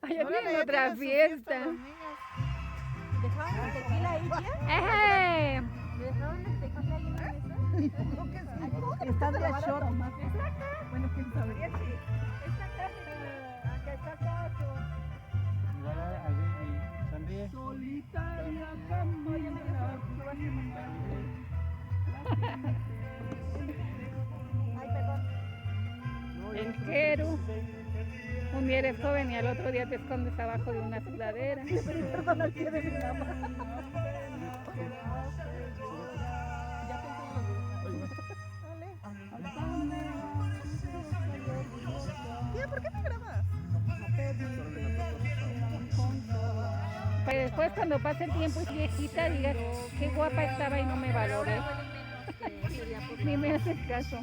Allá tienen otra fiesta. ¿Dejaban el tequila ahí, tía? ¡Ejé! ¿Dejaban el tequila ahí en la mesa? Está de short. Bueno, quién sabría si. Está acá, acá está acaso. Sonríe. Solitaria camina. Ay, perdón. El Quero. Un día eres joven y al otro día te escondes abajo de una sudadera. Perdón al pie de mi mamá. Tía, ¿por qué me grabas? Para después cuando pase el tiempo y viejita digas qué guapa estaba y no me valoré. Ni me haces caso.